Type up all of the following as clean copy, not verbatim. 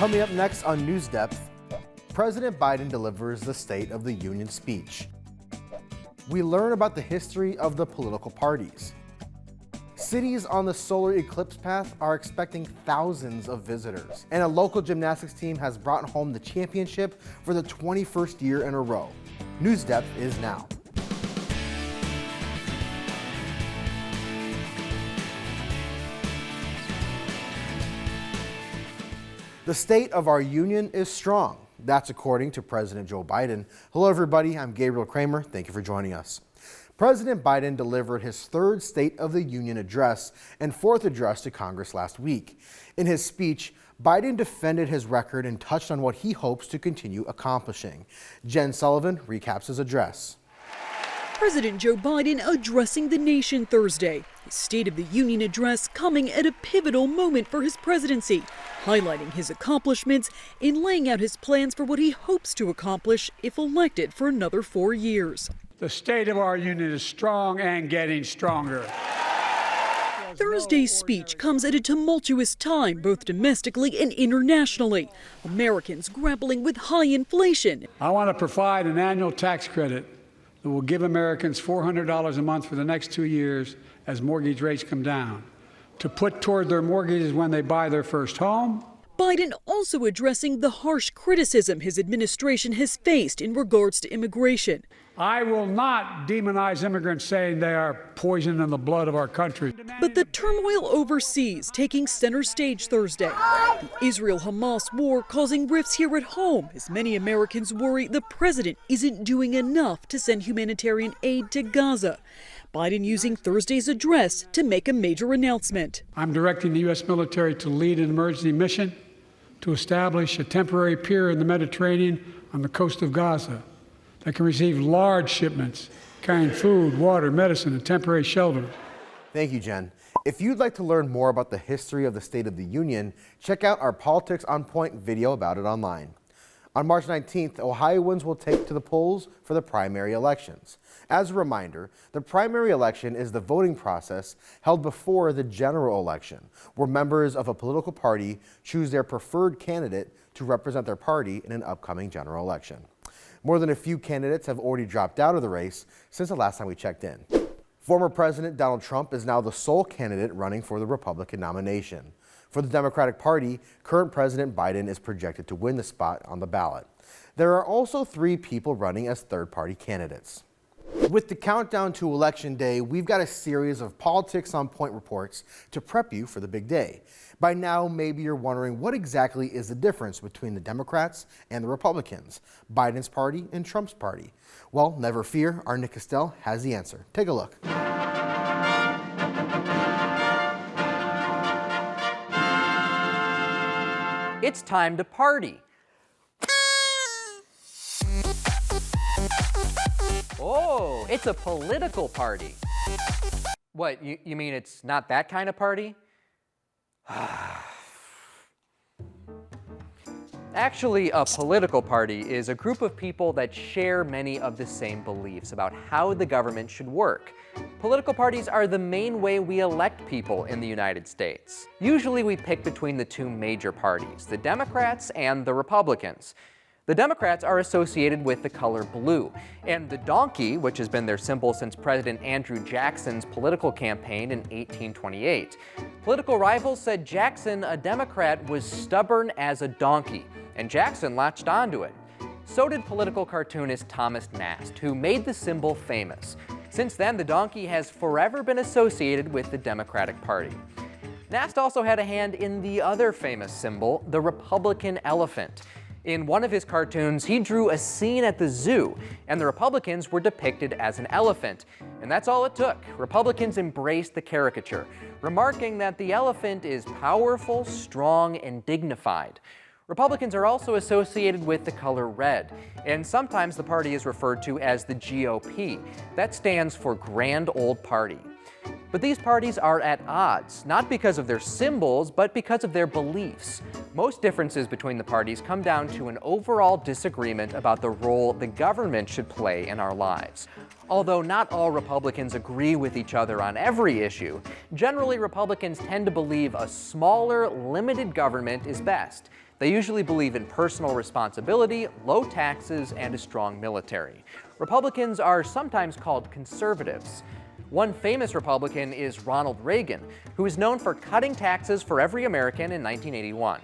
Coming up next on NewsDepth, President Biden delivers the State of the Union speech. We learn about the history of the political parties. Cities on the solar eclipse path are expecting thousands of visitors. And a local gymnastics team has brought home the championship for the 21st year in a row. NewsDepth is now. The state of our union is strong. That's according to President Joe Biden. Hello, everybody. I'm Gabriel Kramer. Thank you for joining us. President Biden delivered his third State of the Union address and fourth address to Congress last week. In his speech, Biden defended his record and touched on what he hopes to continue accomplishing. Jen Sullivan recaps his address. President Joe Biden addressing the nation Thursday. His State of the Union address coming at a pivotal moment for his presidency, highlighting his accomplishments and laying out his plans for what he hopes to accomplish if elected for another 4 years. The state of our union is strong and getting stronger. Thursday's speech comes at a tumultuous time, both domestically and internationally. Americans grappling with high inflation. I want to provide an annual tax credit that will give Americans $400 a month for the next 2 years as mortgage rates come down, to put toward their mortgages when they buy their first home. Biden also addressing the harsh criticism his administration has faced in regards to immigration. I will not demonize immigrants saying they are poison in the blood of our country. But the turmoil overseas taking center stage Thursday. The Israel-Hamas war causing rifts here at home as many Americans worry the president isn't doing enough to send humanitarian aid to Gaza. Biden using Thursday's address to make a major announcement. I'm directing the U.S. military to lead an emergency mission to establish a temporary pier in the Mediterranean on the coast of Gaza that can receive large shipments carrying food, water, medicine, and temporary shelter. Thank you, Jen. If you'd like to learn more about the history of the State of the Union, check out our Politics on Point video about it online. On March 19th, Ohioans will take to the polls for the primary elections. As a reminder, the primary election is the voting process held before the general election, where members of a political party choose their preferred candidate to represent their party in an upcoming general election. More than a few candidates have already dropped out of the race since the last time we checked in. Former President Donald Trump is now the sole candidate running for the Republican nomination. For the Democratic Party, current President Biden is projected to win the spot on the ballot. There are also 3 people running as third-party candidates. With the countdown to Election Day, we've got a series of Politics on Point reports to prep you for the big day. By now, maybe you're wondering what exactly is the difference between the Democrats and the Republicans, Biden's party and Trump's party. Well, never fear, our Nick Castell has the answer. Take a look. It's time to party. Oh, it's a political party. What, you mean it's not that kind of party? Actually, a political party is a group of people that share many of the same beliefs about how the government should work. Political parties are the main way we elect people in the United States. Usually we pick between the 2 major parties, the Democrats and the Republicans. The Democrats are associated with the color blue, and the donkey, which has been their symbol since President Andrew Jackson's political campaign in 1828. Political rivals said Jackson, a Democrat, was stubborn as a donkey, and Jackson latched onto it. So did political cartoonist Thomas Nast, who made the symbol famous. Since then, the donkey has forever been associated with the Democratic Party. Nast also had a hand in the other famous symbol, the Republican elephant. In one of his cartoons, he drew a scene at the zoo, and the Republicans were depicted as an elephant. And that's all it took. Republicans embraced the caricature, remarking that the elephant is powerful, strong, and dignified. Republicans are also associated with the color red, and sometimes the party is referred to as the GOP. That stands for Grand Old Party. But these parties are at odds, not because of their symbols, but because of their beliefs. Most differences between the parties come down to an overall disagreement about the role the government should play in our lives. Although not all Republicans agree with each other on every issue, generally Republicans tend to believe a smaller, limited government is best. They usually believe in personal responsibility, low taxes, and a strong military. Republicans are sometimes called conservatives. One famous Republican is Ronald Reagan, who is known for cutting taxes for every American in 1981.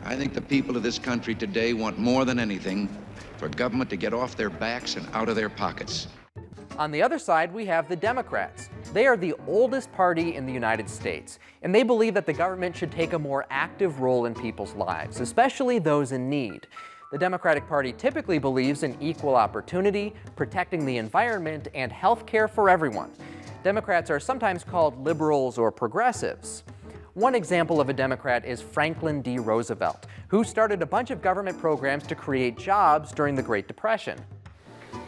I think the people of this country today want more than anything for government to get off their backs and out of their pockets. On the other side, we have the Democrats. They are the oldest party in the United States, and they believe that the government should take a more active role in people's lives, especially those in need. The Democratic Party typically believes in equal opportunity, protecting the environment, and health care for everyone. Democrats are sometimes called liberals or progressives. One example of a Democrat is Franklin D. Roosevelt, who started a bunch of government programs to create jobs during the Great Depression.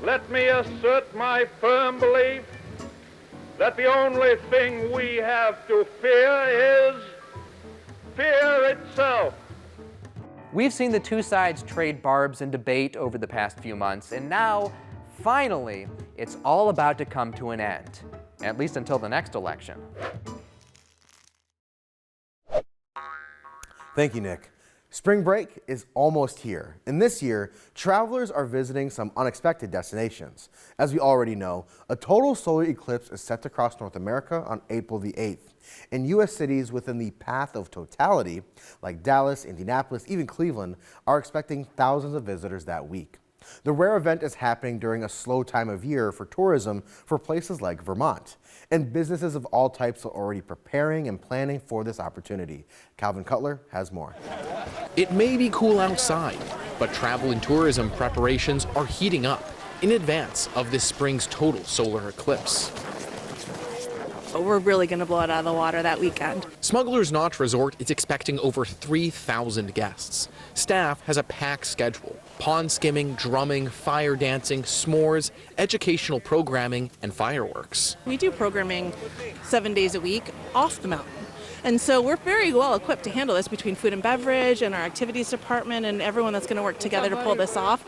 Let me assert my firm belief that the only thing we have to fear is fear itself. We've seen the two sides trade barbs and debate over the past few months, and now, finally, it's all about to come to an end, at least until the next election. Thank you, Nick. Spring break is almost here, and this year, travelers are visiting some unexpected destinations. As we already know, a total solar eclipse is set to cross North America on April the 8th. And U.S. cities within the path of totality, like Dallas, Indianapolis, even Cleveland, are expecting thousands of visitors that week. The rare event is happening during a slow time of year for tourism for places like Vermont. And businesses of all types are already preparing and planning for this opportunity. Calvin Cutler has more. It may be cool outside, but travel and tourism preparations are heating up in advance of this spring's total solar eclipse. We're really going to blow it out of the water that weekend. Smuggler's Notch Resort is expecting over 3,000 guests. Staff has a packed schedule: pond skimming, drumming, fire dancing, s'mores, educational programming, and fireworks. We do programming 7 days a week off the mountain. And so we're very well equipped to handle this between food and beverage and our activities department and everyone that's going to work together to pull this off.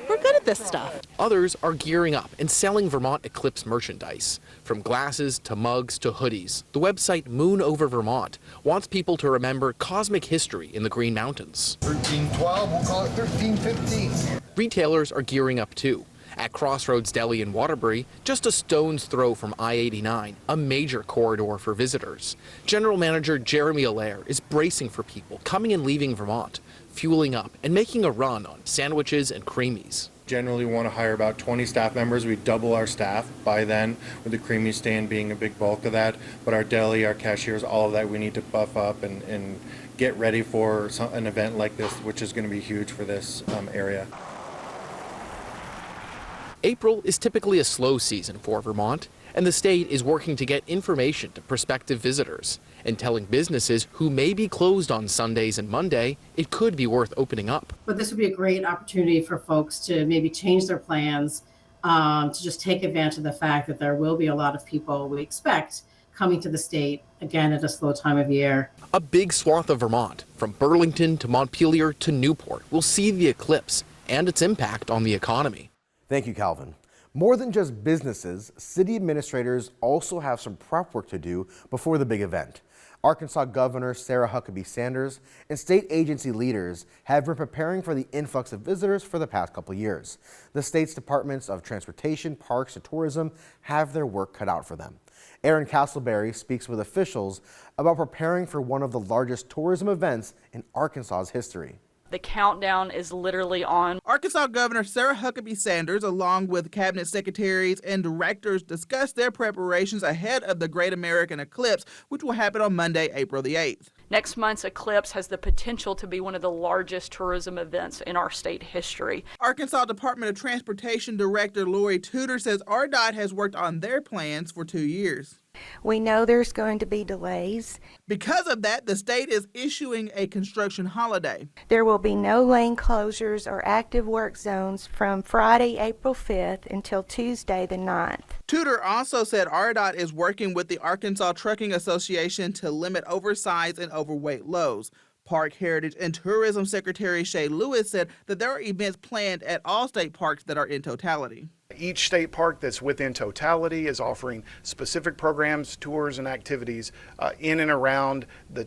We're good at this stuff. Others are gearing up and selling Vermont eclipse merchandise. From glasses to mugs to hoodies, the website Moon Over Vermont wants people to remember cosmic history in the Green Mountains. 1312, we'll call it 1315. Retailers are gearing up too. At Crossroads Deli in Waterbury, just a stone's throw from I-89, a major corridor for visitors. General Manager Jeremy Allaire is bracing for people coming and leaving Vermont, fueling up and making a run on sandwiches and creamies. Generally want to hire about 20 staff members. We double our staff by then, with the creamy stand being a big bulk of that. But our deli, our cashiers, all of that we need to buff up and get ready for an event like this, which is going to be huge for this area. April is typically a slow season for Vermont, and the state is working to get information to prospective visitors and telling businesses who may be closed on Sundays and Monday it could be worth opening up. But this would be a great opportunity for folks to maybe change their plans, to just take advantage of the fact that there will be a lot of people we expect coming to the state, again, at a slow time of year. A big swath of Vermont, from Burlington to Montpelier to Newport, will see the eclipse and its impact on the economy. Thank you, Calvin. More than just businesses, city administrators also have some prep work to do before the big event. Arkansas Governor Sarah Huckabee Sanders and state agency leaders have been preparing for the influx of visitors for the past couple years. The state's Departments of Transportation, Parks, and Tourism have their work cut out for them. Aaron Castleberry speaks with officials about preparing for one of the largest tourism events in Arkansas's history. The countdown is literally on. Arkansas Governor Sarah Huckabee Sanders, along with cabinet secretaries and directors, discussed their preparations ahead of the Great American Eclipse, which will happen on Monday, April the 8th. Next month's eclipse has the potential to be one of the largest tourism events in our state history. Arkansas Department of Transportation Director Lori Tudor says RDOT has worked on their plans for 2 years. We know there's going to be delays. Because of that, the state is issuing a construction holiday. There will be no lane closures or active work zones from Friday, April 5th until Tuesday the 9th. Tudor also said RDOT is working with the Arkansas Trucking Association to limit oversized and overweight loads. Park, Heritage, and Tourism Secretary Shay Lewis said that there are events planned at all state parks that are in totality. Each state park that's within totality is offering specific programs, tours, and activities in and around the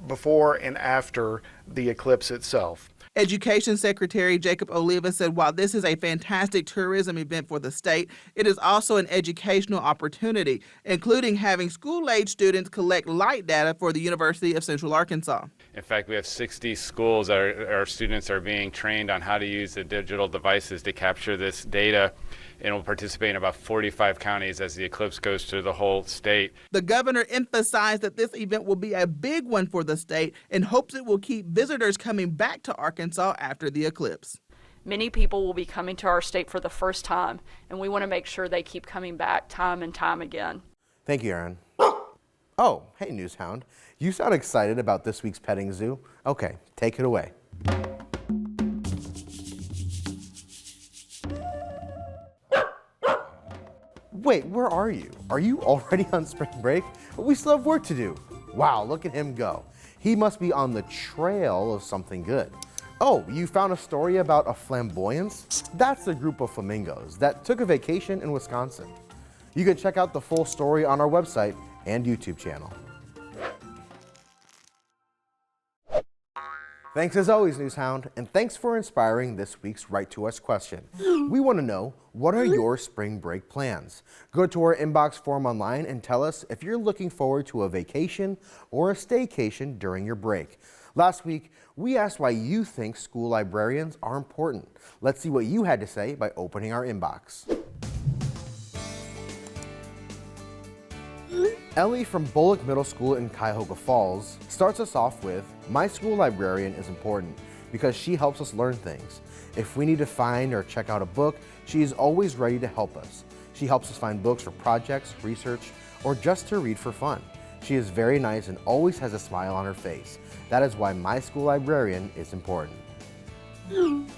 before and after the eclipse itself. Education Secretary Jacob Oliva said while this is a fantastic tourism event for the state, it is also an educational opportunity, including having school-age students collect light data for the University of Central Arkansas. In fact, we have 60 schools that our students are being trained on how to use the digital devices to capture this data, and will participate in about 45 counties as the eclipse goes through the whole state. The governor emphasized that this event will be a big one for the state and hopes it will keep visitors coming back to Arkansas after the eclipse. Many people will be coming to our state for the first time, and we want to make sure they keep coming back time and time again. Thank you, Aaron. Oh, hey, Newshound. You sound excited about this week's petting zoo. Okay, take it away. Wait, where are you? Are you already on spring break? But we still have work to do. Wow, look at him go. He must be on the trail of something good. Oh, you found a story about a flamboyance? That's a group of flamingos that took a vacation in Wisconsin. You can check out the full story on our website and YouTube channel. Thanks as always, Newshound, and thanks for inspiring this week's Write to Us question. We want to know, what are your spring break plans? Go to our inbox form online and tell us if you're looking forward to a vacation or a staycation during your break. Last week, we asked why you think school librarians are important. Let's see what you had to say by opening our inbox. Ellie from Bullock Middle School in Cuyahoga Falls starts us off with, my school librarian is important because she helps us learn things. If we need to find or check out a book, she is always ready to help us. She helps us find books for projects, research, or just to read for fun. She is very nice and always has a smile on her face. That is why my school librarian is important.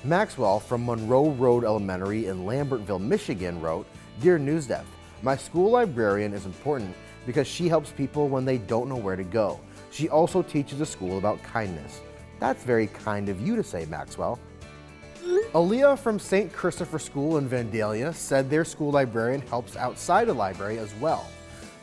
Maxwell from Monroe Road Elementary in Lambertville, Michigan wrote, Dear NewsDepth, my school librarian is important because she helps people when they don't know where to go. She also teaches the school about kindness. That's very kind of you to say, Maxwell. Aaliyah from St. Christopher School in Vandalia said their school librarian helps outside the library as well.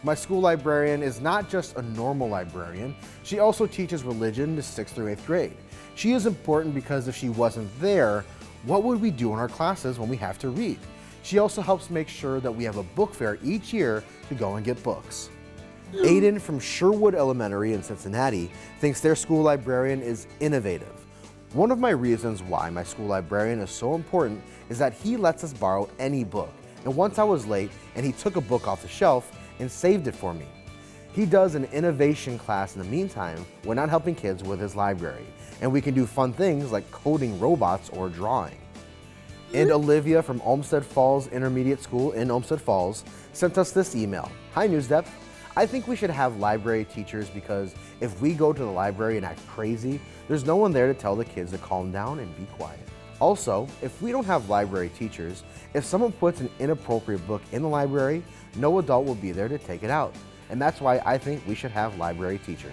My school librarian is not just a normal librarian, she also teaches religion to 6th through 8th grade. She is important because if she wasn't there, what would we do in our classes when we have to read? She also helps make sure that we have a book fair each year to go and get books. Aiden from Sherwood Elementary in Cincinnati thinks their school librarian is innovative. One of my reasons why my school librarian is so important is that he lets us borrow any book. And once I was late and he took a book off the shelf and saved it for me. He does an innovation class in the meantime when not helping kids with his library. And we can do fun things like coding robots or drawing. And Olivia from Olmsted Falls Intermediate School in Olmsted Falls sent us this email. Hi NewsDepth. I think we should have library teachers because if we go to the library and act crazy, there's no one there to tell the kids to calm down and be quiet. Also, if we don't have library teachers, if someone puts an inappropriate book in the library, no adult will be there to take it out. And that's why I think we should have library teachers.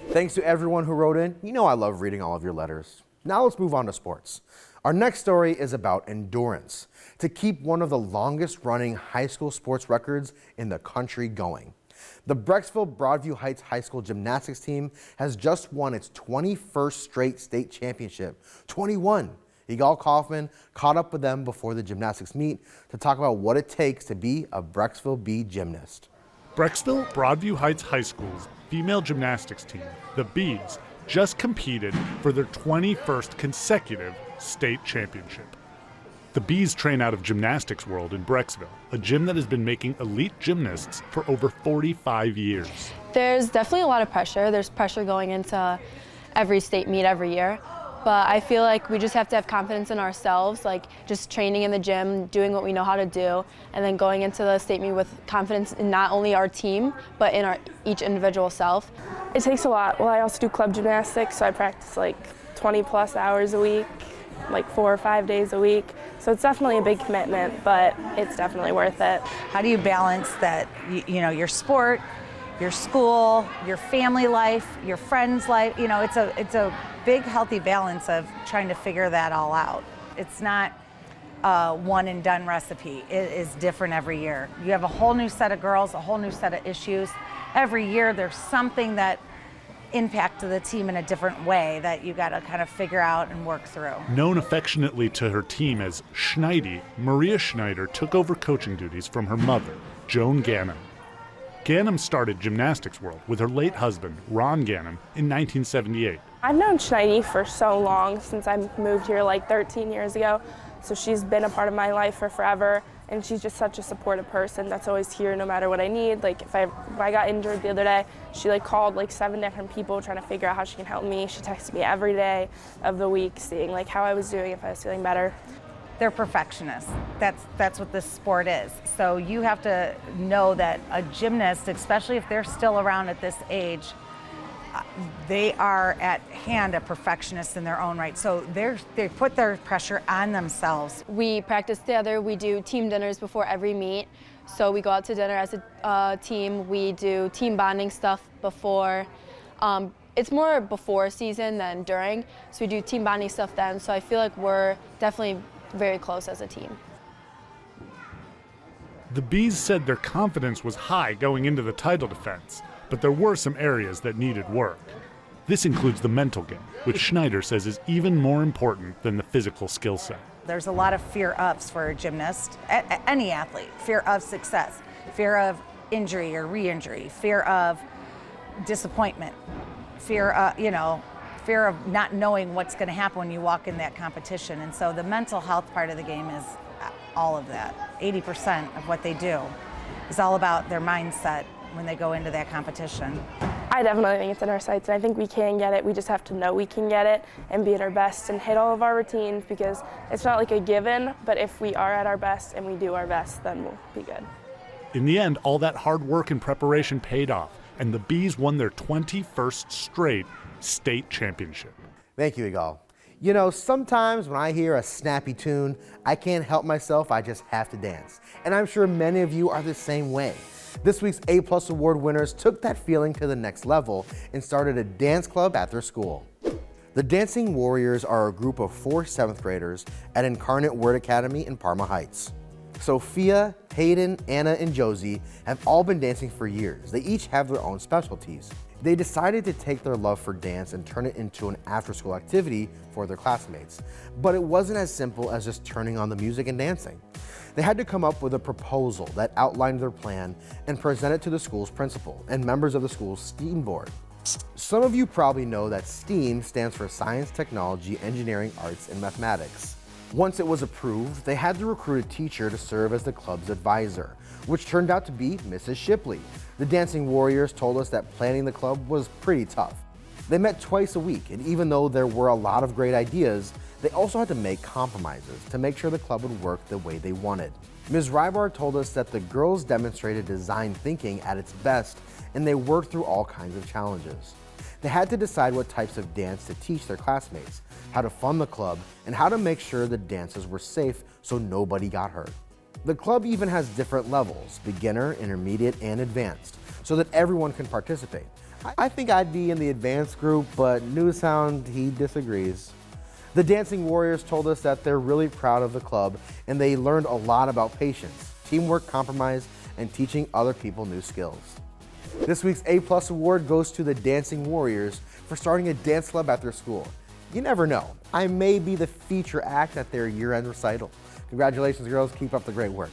Thanks to everyone who wrote in. You know I love reading all of your letters. Now let's move on to sports. Our next story is about endurance, to keep one of the longest running high school sports records in the country going. The Brecksville Broadview Heights High School gymnastics team has just won its 21st straight state championship. 21! Yigal Kaufman caught up with them before the gymnastics meet to talk about what it takes to be a Brecksville Bee gymnast. Brecksville Broadview Heights High School's female gymnastics team, the Bees, just competed for their 21st consecutive state championship. The Bees train out of Gymnastics World in Brecksville, a gym that has been making elite gymnasts for over 45 years. There's definitely a lot of pressure. There's pressure going into every state meet every year. But I feel like we just have to have confidence in ourselves, like just training in the gym, doing what we know how to do, and then going into the state meet with confidence in not only our team, but in each individual self. It takes a lot. Well, I also do club gymnastics, so I practice like 20 plus hours a week, like 4 or 5 days a week. So it's definitely a big commitment, but it's definitely worth it. How do you balance that, you know, your sport, your school, your family life, your friends' life? You know, it's a big, healthy balance of trying to figure that all out. It's not a one and done recipe. It is different every year. You have a whole new set of girls, a whole new set of issues. Every year there's something that impact to the team in a different way that you got to kind of figure out and work through. Known affectionately to her team as Schneidi, Maria Schneider took over coaching duties from her mother, Joan Ganem. Ganem started Gymnastics World with her late husband, Ron Ganem, in 1978. I've known Schneidi for so long, since I moved here like 13 years ago. So she's been a part of my life for forever, and she's just such a supportive person that's always here no matter what I need. Like if I got injured the other day, she like called like 7 different people trying to figure out how she can help me. She texted me every day of the week seeing like how I was doing, if I was feeling better. They're perfectionists. That's what this sport is. So you have to know that a gymnast, especially if they're still around at this age, they are at hand a perfectionist in their own right. So they put their pressure on themselves. We practice together. We do team dinners before every meet. So we go out to dinner as a team. We do team bonding stuff before. It's more before season than during. So we do team bonding stuff then. So I feel like we're definitely very close as a team. The Bees said their confidence was high going into the title defense, but there were some areas that needed work. This includes the mental game, which Schneider says is even more important than the physical skill set. There's a lot of fear-ofs for a gymnast, any athlete. Fear of success, fear of injury or re-injury, fear of disappointment, fear of not knowing what's going to happen when you walk in that competition. And so the mental health part of the game is all of that. 80% of what they do is all about their mindset when they go into that competition. I definitely think it's in our sights, and I think we can get it. We just have to know we can get it and be at our best and hit all of our routines, because it's not like a given, but if we are at our best and we do our best, then we'll be good. In the end, all that hard work and preparation paid off, and the Bees won their 21st straight state championship. Thank you, Igal. You know, sometimes when I hear a snappy tune, I can't help myself, I just have to dance. And I'm sure many of you are the same way. This week's A+ award winners took that feeling to the next level and started a dance club at their school. The Dancing Warriors are a group of 4 7th graders at Incarnate Word Academy in Parma Heights. Sophia, Hayden, Anna, and Josie have all been dancing for years. They each have their own specialties. They decided to take their love for dance and turn it into an after-school activity for their classmates. But it wasn't as simple as just turning on the music and dancing. They had to come up with a proposal that outlined their plan and present it to the school's principal and members of the school's STEAM board. Some of you probably know that STEAM stands for Science, Technology, Engineering, Arts, and Mathematics. Once it was approved, they had to recruit a teacher to serve as the club's advisor, which turned out to be Mrs. Shipley. The Dancing Warriors told us that planning the club was pretty tough. They met twice a week, and even though there were a lot of great ideas, they also had to make compromises to make sure the club would work the way they wanted. Ms. Rybar told us that the girls demonstrated design thinking at its best, and they worked through all kinds of challenges. They had to decide what types of dance to teach their classmates, how to fund the club, and how to make sure the dances were safe so nobody got hurt. The club even has different levels, beginner, intermediate, and advanced, so that everyone can participate. I think I'd be in the advanced group, but Newsound, he disagrees. The Dancing Warriors told us that they're really proud of the club, and they learned a lot about patience, teamwork, compromise, and teaching other people new skills. This week's A+ award goes to the Dancing Warriors for starting a dance club at their school. You never know, I may be the feature act at their year-end recital. Congratulations, girls, keep up the great work.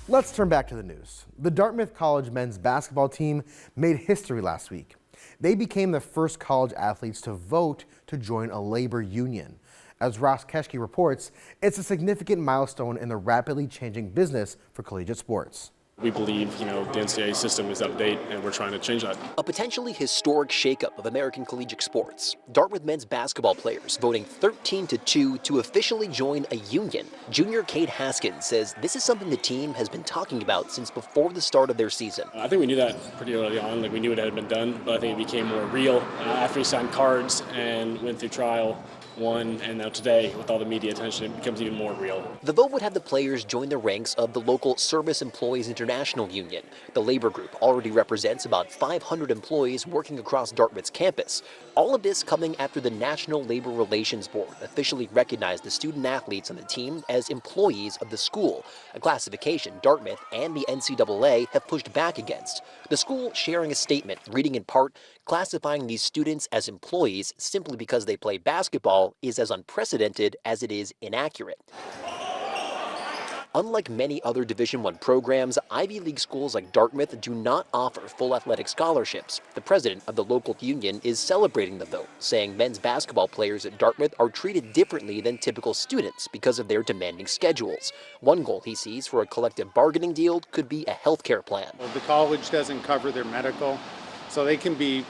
Let's turn back to the news. The Dartmouth College men's basketball team made history last week. They became the first college athletes to vote to join a labor union. As Ross Keshke reports, it's a significant milestone in the rapidly changing business for collegiate sports. We believe, the NCAA system is out of date, and we're trying to change that. A potentially historic shakeup of American collegiate sports. Dartmouth men's basketball players voting 13-2 to officially join a union. Junior Cade Haskins says this is something the team has been talking about since before the start of their season. I think we knew that pretty early on. We knew it had been done, but I think it became more real after we signed cards and went through trial. Won, and now today, with all the media attention, it becomes even more real. The vote would have the players join the ranks of the local Service Employees International Union. The labor group already represents about 500 employees working across Dartmouth's campus. All of this coming after the National Labor Relations Board officially recognized the student athletes on the team as employees of the school, a classification Dartmouth and the NCAA have pushed back against. The school sharing a statement reading in part, Classifying these students as employees simply because they play basketball is as unprecedented as it is inaccurate. Unlike many other Division I programs, Ivy League schools like Dartmouth do not offer full athletic scholarships. The president of the local union is celebrating them, though, saying men's basketball players at Dartmouth are treated differently than typical students because of their demanding schedules. One goal he sees for a collective bargaining deal could be a health care plan. Well, the college doesn't cover their medical, so they can be,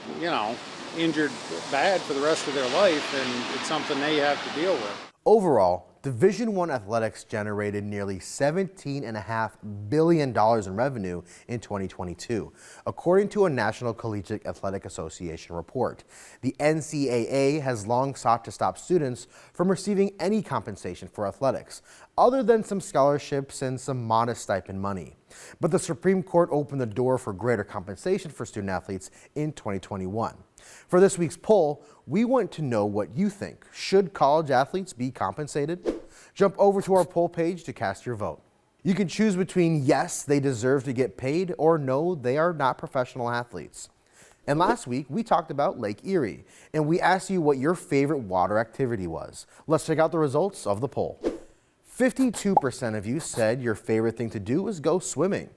injured bad for the rest of their life, and it's something they have to deal with. Overall, Division I athletics generated nearly $17.5 billion in revenue in 2022, according to a National Collegiate Athletic Association report. The NCAA has long sought to stop students from receiving any compensation for athletics, other than some scholarships and some modest stipend money. But the Supreme Court opened the door for greater compensation for student athletes in 2021. For this week's poll, we want to know what you think. Should college athletes be compensated? Jump over to our poll page to cast your vote. You can choose between yes, they deserve to get paid, or no, they are not professional athletes. And last week, we talked about Lake Erie, and we asked you what your favorite water activity was. Let's check out the results of the poll. 52% of you said your favorite thing to do was go swimming.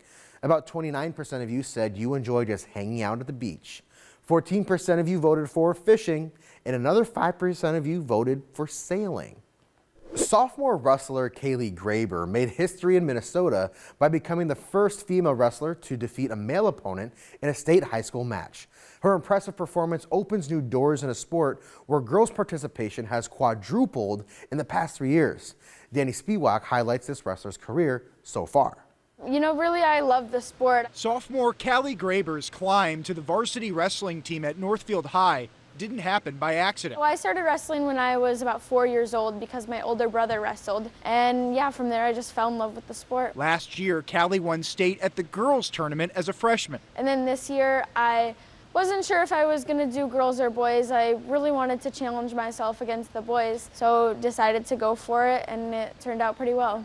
About 29% of you said you enjoy just hanging out at the beach. 14% of you voted for fishing, and another 5% of you voted for sailing. Sophomore wrestler Kaylee Graber made history in Minnesota by becoming the first female wrestler to defeat a male opponent in a state high school match. Her impressive performance opens new doors in a sport where girls' participation has quadrupled in the past 3 years. Danny Spiewak highlights this wrestler's career so far. Really, I love the sport. Sophomore Callie Graber's climb to the varsity wrestling team at Northfield High didn't happen by accident. Well, I started wrestling when I was about 4 years old because my older brother wrestled. And yeah, from there I just fell in love with the sport. Last year, Callie won state at the girls tournament as a freshman. And then this year, I wasn't sure if I was going to do girls or boys. I really wanted to challenge myself against the boys, so decided to go for it, and it turned out pretty well.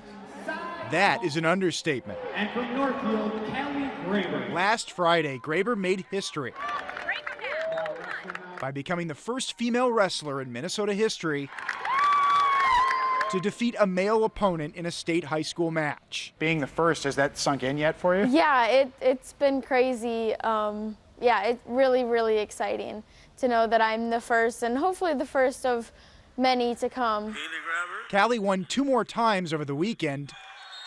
That is an understatement. And from Northfield, Callie Graber. Last Friday, Graber made history by becoming the first female wrestler in Minnesota history to defeat a male opponent in a state high school match. Being the first, has that sunk in yet for you? Yeah, it's been crazy. Yeah, it's really, really exciting to know that I'm the first, and hopefully the first of many to come. Callie won 2 more times over the weekend,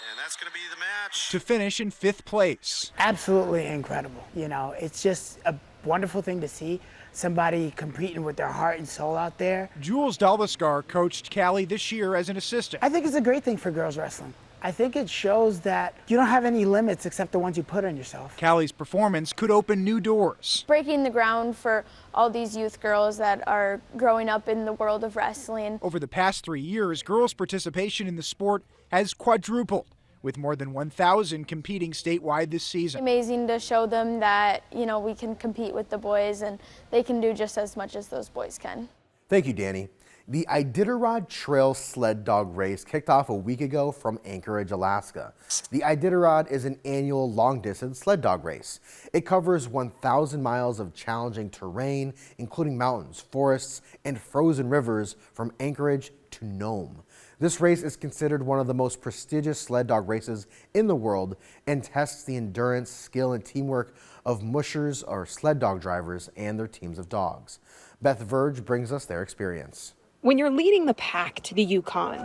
and that's going to be the match, to finish in 5th place. Absolutely incredible. It's just a wonderful thing to see somebody competing with their heart and soul out there. Jules Dallascar coached Callie this year as an assistant. I think it's a great thing for girls wrestling. I think it shows that you don't have any limits except the ones you put on yourself. Callie's performance could open new doors. Breaking the ground for all these youth girls that are growing up in the world of wrestling. Over the past 3 years, girls' participation in the sport has quadrupled, with more than 1,000 competing statewide this season. Amazing to show them that, we can compete with the boys and they can do just as much as those boys can. Thank you, Danny. The Iditarod Trail Sled Dog Race kicked off a week ago from Anchorage, Alaska. The Iditarod is an annual long-distance sled dog race. It covers 1,000 miles of challenging terrain, including mountains, forests, and frozen rivers from Anchorage to Nome. This race is considered one of the most prestigious sled dog races in the world and tests the endurance, skill, and teamwork of mushers or sled dog drivers and their teams of dogs. Beth Verge brings us their experience. When you're leading the pack to the Yukon.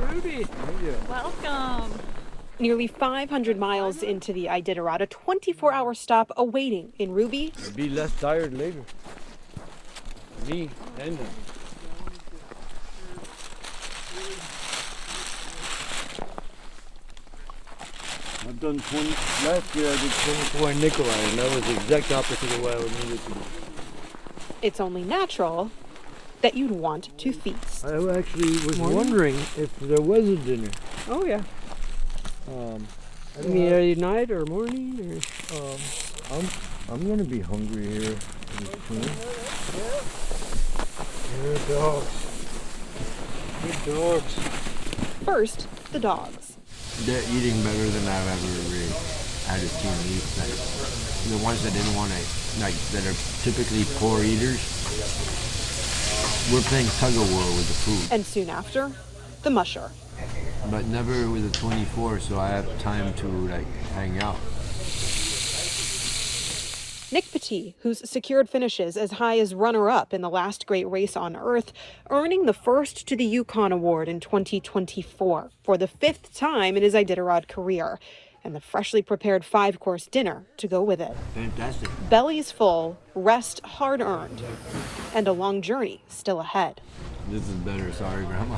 Ruby. Welcome. Nearly 500 miles into the Iditarod, a 24-hour stop awaiting in Ruby. I'll be less tired later. Me and him. I've done 20, last year I did 24 in Nikolai, and that was the exact opposite of what I needed to do. It's only natural that you'd want to feast. I actually was wondering if there was a dinner. Oh, yeah. I mean, at night or morning, or I'm gonna be hungry here. Good dogs. Good dogs. First, the dogs. They're eating better than I've ever really had a team eat. Like, the ones that didn't want to, like, that are typically poor eaters, we're playing tug-of-war with the food. And soon after, the musher. But never with a 24, so I have time to, like, hang out. Nick Petit, who's secured finishes as high as runner-up in the last great race on Earth, earning the first to the Yukon Award in 2024 for the 5th time in his Iditarod career, and the freshly prepared 5-course dinner to go with it. Fantastic. Bellies full, rest hard-earned, and a long journey still ahead. This is better. Sorry, Grandma.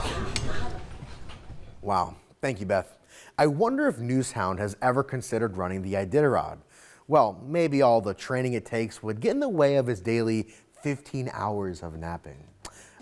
Wow. Thank you, Beth. I wonder if Newshound has ever considered running the Iditarod. Well, maybe all the training it takes would get in the way of his daily 15 hours of napping.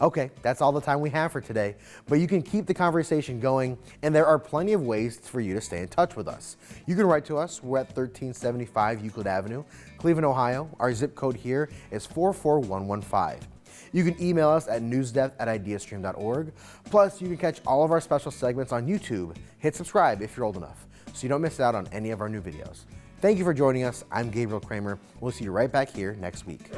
Okay, that's all the time we have for today, but you can keep the conversation going, and there are plenty of ways for you to stay in touch with us. You can write to us. We're at 1375 Euclid Avenue, Cleveland, Ohio. Our zip code here is 44115. You can email us at newsdepth@ideastream.org. Plus, you can catch all of our special segments on YouTube. Hit subscribe if you're old enough, so you don't miss out on any of our new videos. Thank you for joining us. I'm Gabriel Kramer. We'll see you right back here next week.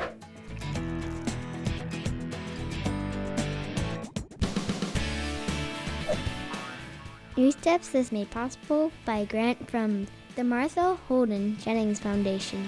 NewsDepth is made possible by a grant from the Martha Holden Jennings Foundation.